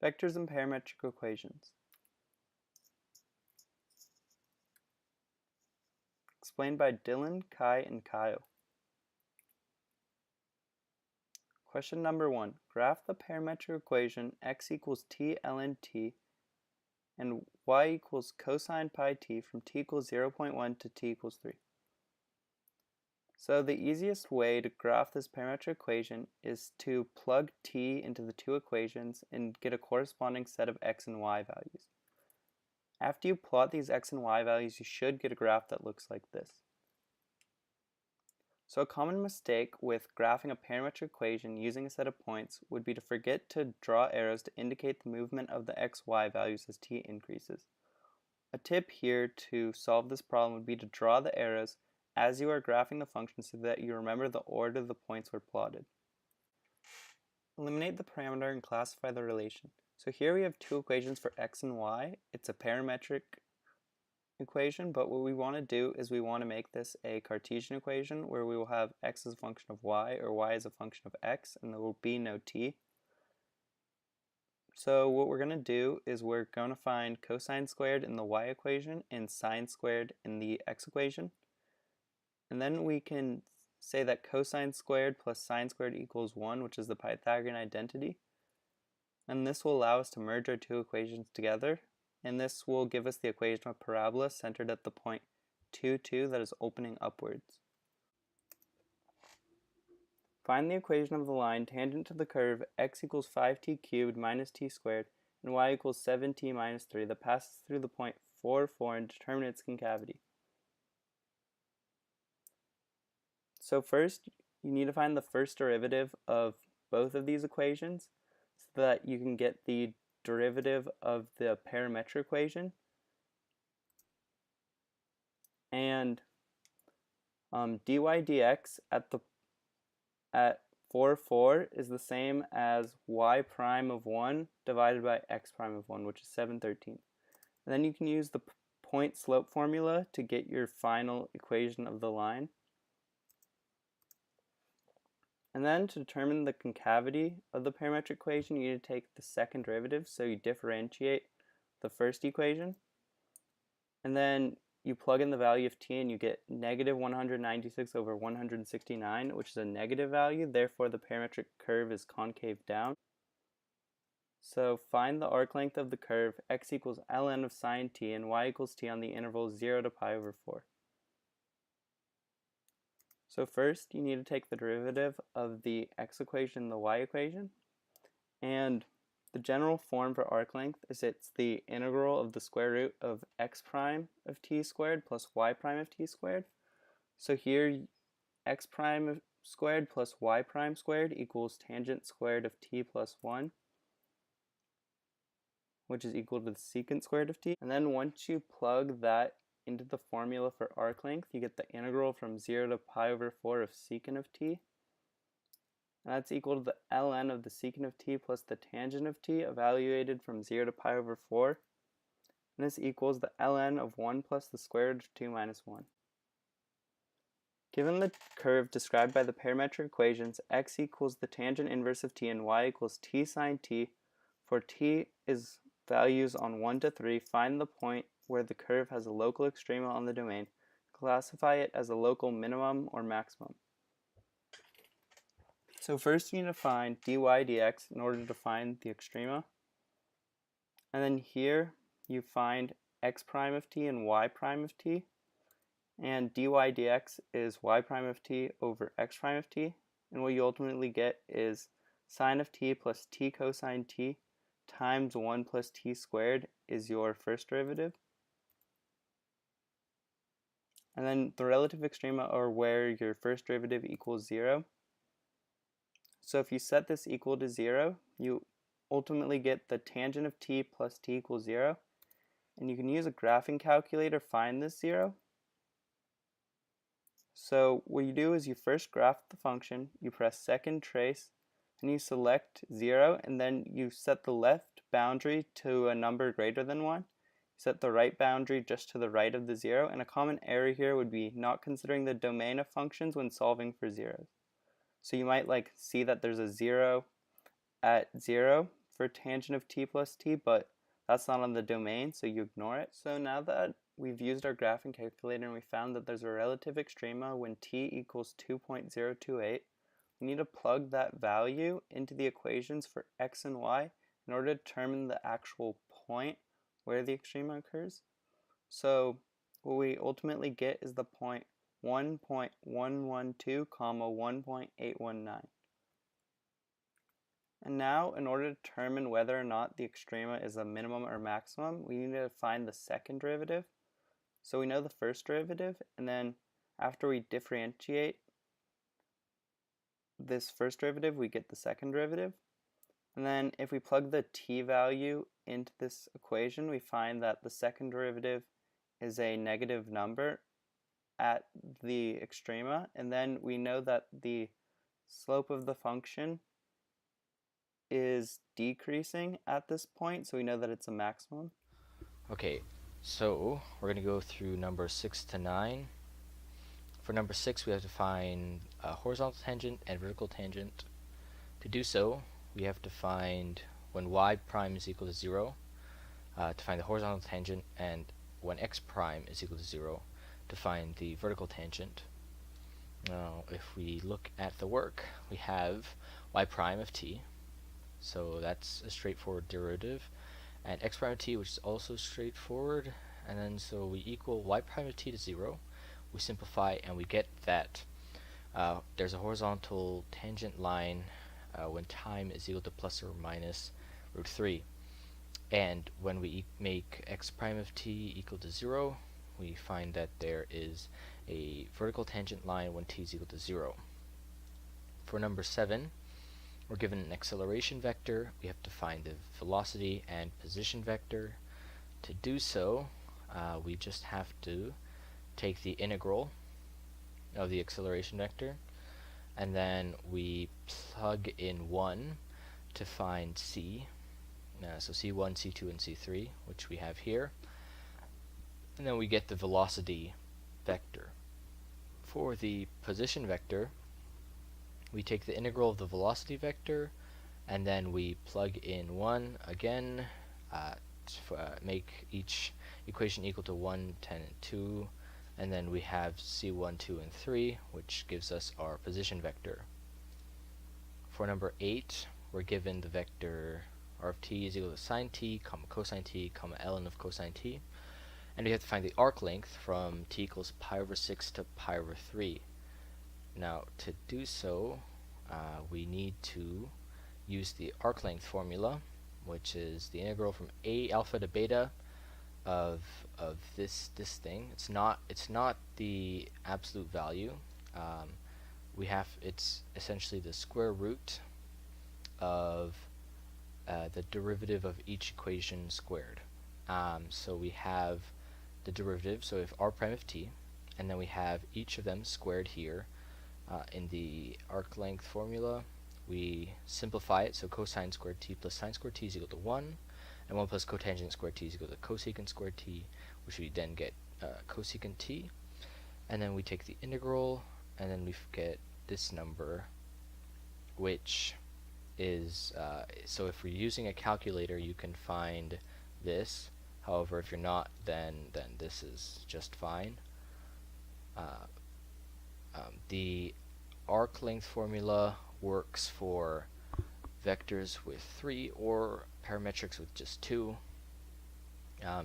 Vectors and parametric equations. Explained by Dylan, Kai, and Kyle. Question number 1. Graph the parametric equation x equals t ln t and y equals cosine pi t from t equals 0.1 to t equals 3. So the easiest way to graph this parametric equation is to plug t into the two equations and get a corresponding set of x and y values. After you plot these x and y values, you should get a graph that looks like this. So a common mistake with graphing a parametric equation using a set of points would be to forget to draw arrows to indicate the movement of the x, y values as t increases. A tip here to solve this problem would be to draw the arrows as you are graphing the function so that you remember the order the points were plotted. Eliminate the parameter and classify the relation. So here we have two equations for x and y. It's a parametric equation, but what we want to do is we want to make this a Cartesian equation where we will have x as a function of y or y as a function of x, and there will be no t. So what we're going to do is we're going to find cosine squared in the y equation and sine squared in the x equation. And then we can say that cosine squared plus sine squared equals 1, which is the Pythagorean identity. And this will allow us to merge our two equations together. And this will give us the equation of a parabola centered at the point 2, 2 that is opening upwards. Find the equation of the line tangent to the curve x equals 5t cubed minus t squared and y equals 7t minus 3 that passes through the point 4, 4 and determine its concavity. So first, you need to find the first derivative of both of these equations so that you can get the derivative of the parametric equation. And dy dx at 4, 4 is the same as y prime of 1 divided by x prime of 1, which is 7/13. And then you can use the point slope formula to get your final equation of the line. And then to determine the concavity of the parametric equation, you need to take the second derivative, so you differentiate the first equation. And then you plug in the value of t and you get negative 196 over 169, which is a negative value, therefore the parametric curve is concave down. So find the arc length of the curve x equals ln of sine t and y equals t on the interval 0 to pi over 4. So first, you need to take the derivative of the x equation and the y equation. And the general form for arc length is it's the integral of the square root of x prime of t squared plus y prime of t squared. So here, x prime squared plus y prime squared equals tangent squared of t plus 1, which is equal to the secant squared of t. And then once you plug that into the formula for arc length, you get the integral from 0 to pi over 4 of secant of t. And that's equal to the ln of the secant of t plus the tangent of t evaluated from 0 to pi over 4. And this equals the ln of 1 plus the square root of 2 minus 1. Given the curve described by the parametric equations, x equals the tangent inverse of t and y equals t sine t, for t is values on 1 to 3, find the point where the curve has a local extrema on the domain. Classify it as a local minimum or maximum. So first you need to find dy dx in order to find the extrema. And then here you find x prime of t and y prime of t. And dy dx is y prime of t over x prime of t. And what you ultimately get is sine of t plus t cosine t times 1 plus t squared is your first derivative. And then the relative extrema are where your first derivative equals 0. So if you set this equal to 0, you ultimately get the tangent of t plus t equals 0. And you can use a graphing calculator to find this 0. So what you do is you first graph the function, you press second trace, and you select 0, and then you set the left boundary to a number greater than 1. Set the right boundary just to the right of the 0, and a common error here would be not considering the domain of functions when solving for zeros. So you might see that there's a 0 at 0, for tangent of t plus t, but that's not on the domain, so you ignore it. So now that we've used our graphing calculator and we found that there's a relative extrema when t equals 2.028, we need to plug that value into the equations for x and y in order to determine the actual point where the extrema occurs. So what we ultimately get is the point 1.112, 1.819. And now, in order to determine whether or not the extrema is a minimum or maximum, we need to find the second derivative. So we know the first derivative, and then after we differentiate this first derivative, we get the second derivative. And then if we plug the t value into this equation, we find that the second derivative is a negative number at the extrema, and then we know that the slope of the function is decreasing at this point, so we know that it's a maximum. Okay, so we're going to go through numbers 6 to 9. For number 6, we have to find a horizontal tangent and vertical tangent. To do so, we have to find when y prime is equal to 0, to find the horizontal tangent, and when x prime is equal to 0, to find the vertical tangent. Now, if we look at the work, we have y prime of t, so that's a straightforward derivative, and x prime of t, which is also straightforward, and then so we equal y prime of t to 0. We simplify and we get that there's a horizontal tangent line when time is equal to plus or minus root 3. And when we make x prime of t equal to 0, we find that there is a vertical tangent line when t is equal to 0. For number 7, we're given an acceleration vector. We have to find the velocity and position vector. To do so, we just have to take the integral of the acceleration vector, and then we plug in 1 to find c. So c1, c2, and c3, which we have here. And then we get the velocity vector. For the position vector, we take the integral of the velocity vector, and then we plug in 1 again to make each equation equal to 1, 10, and 2. And then we have c1, 2, and 3, which gives us our position vector. For number 8, we're given the vector r of t is equal to sine t, comma cosine t, comma ln of cosine t. And we have to find the arc length from t equals pi over 6 to pi over 3. Now, to do so, we need to use the arc length formula, which is the integral from a alpha to beta of this thing. It's not the absolute value. It's essentially the square root of the derivative of each equation squared. So we have the derivative, so we have r prime of t, and then we have each of them squared here in the arc length formula. We simplify it, so cosine squared t plus sine squared t is equal to 1, and 1 plus cotangent squared t is equal to cosecant squared t, which we then get cosecant t. And then we take the integral, and then we get this number, which is, so if we're using a calculator, you can find this. However, if you're not, then this is just fine. The arc length formula works for vectors with 3 or parametrics with just 2.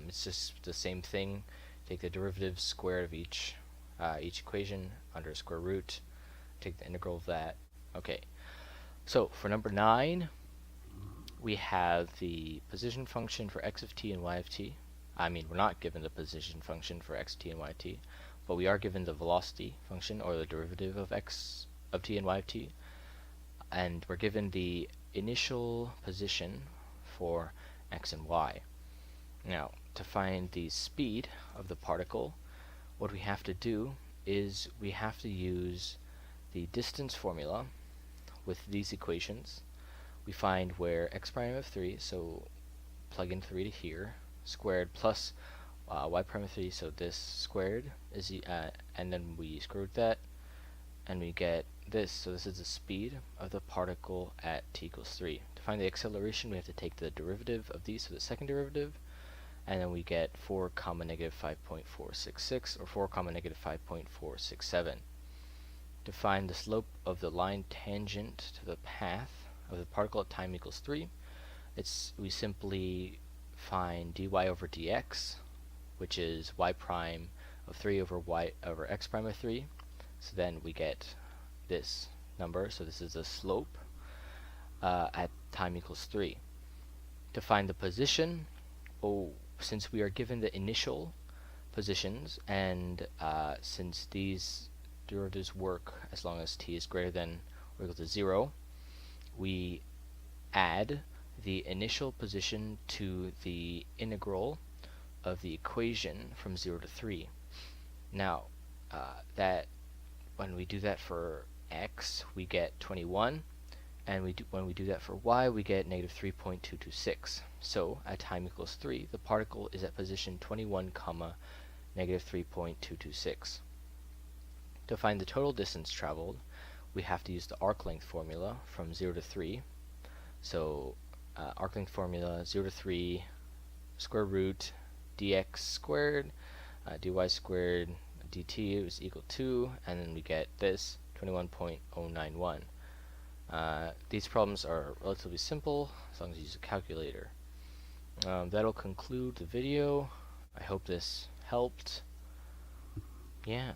It's just the same thing. Take the derivative squared of each equation under square root. Take the integral of that. Okay. So for number 9, we have the position function for x of t and y of t. I mean, we're not given the position function for x, t, and y of t, but we are given the velocity function, or the derivative of x of t and y of t, and we're given the initial position for x and y. Now, to find the speed of the particle, what we have to do is we have to use the distance formula with these equations. We find where x prime of 3, so plug in 3 to here, squared plus y prime of 3, so this squared is and then we square root that, and we get this. So this is the speed of the particle at t equals 3. To find the acceleration, we have to take the derivative of these, so the second derivative, and then we get 4 comma negative 5.466, or 4 comma negative 5.467. To find the slope of the line tangent to the path of the particle at time equals 3, we simply find dy over dx, which is y prime of 3 over y over x prime of 3. So then we get this number, so this is the slope at time equals 3. To find the position, since we are given the initial positions, and since these derivatives work as long as t is greater than or equal to 0, we add the initial position to the integral of the equation from 0 to 3. Now, that when we do that for x, we get 21, and when we do that for y, we get negative 3.226. So at time equals 3, the particle is at position 21 comma negative 3.226. To find the total distance traveled, we have to use the arc length formula from 0 to 3. So arc length formula 0 to 3 square root dx squared dy squared dt is equal to, and then we get this 21.091. These problems are relatively simple as long as you use a calculator. That'll conclude the video. I hope this helped. Yeah.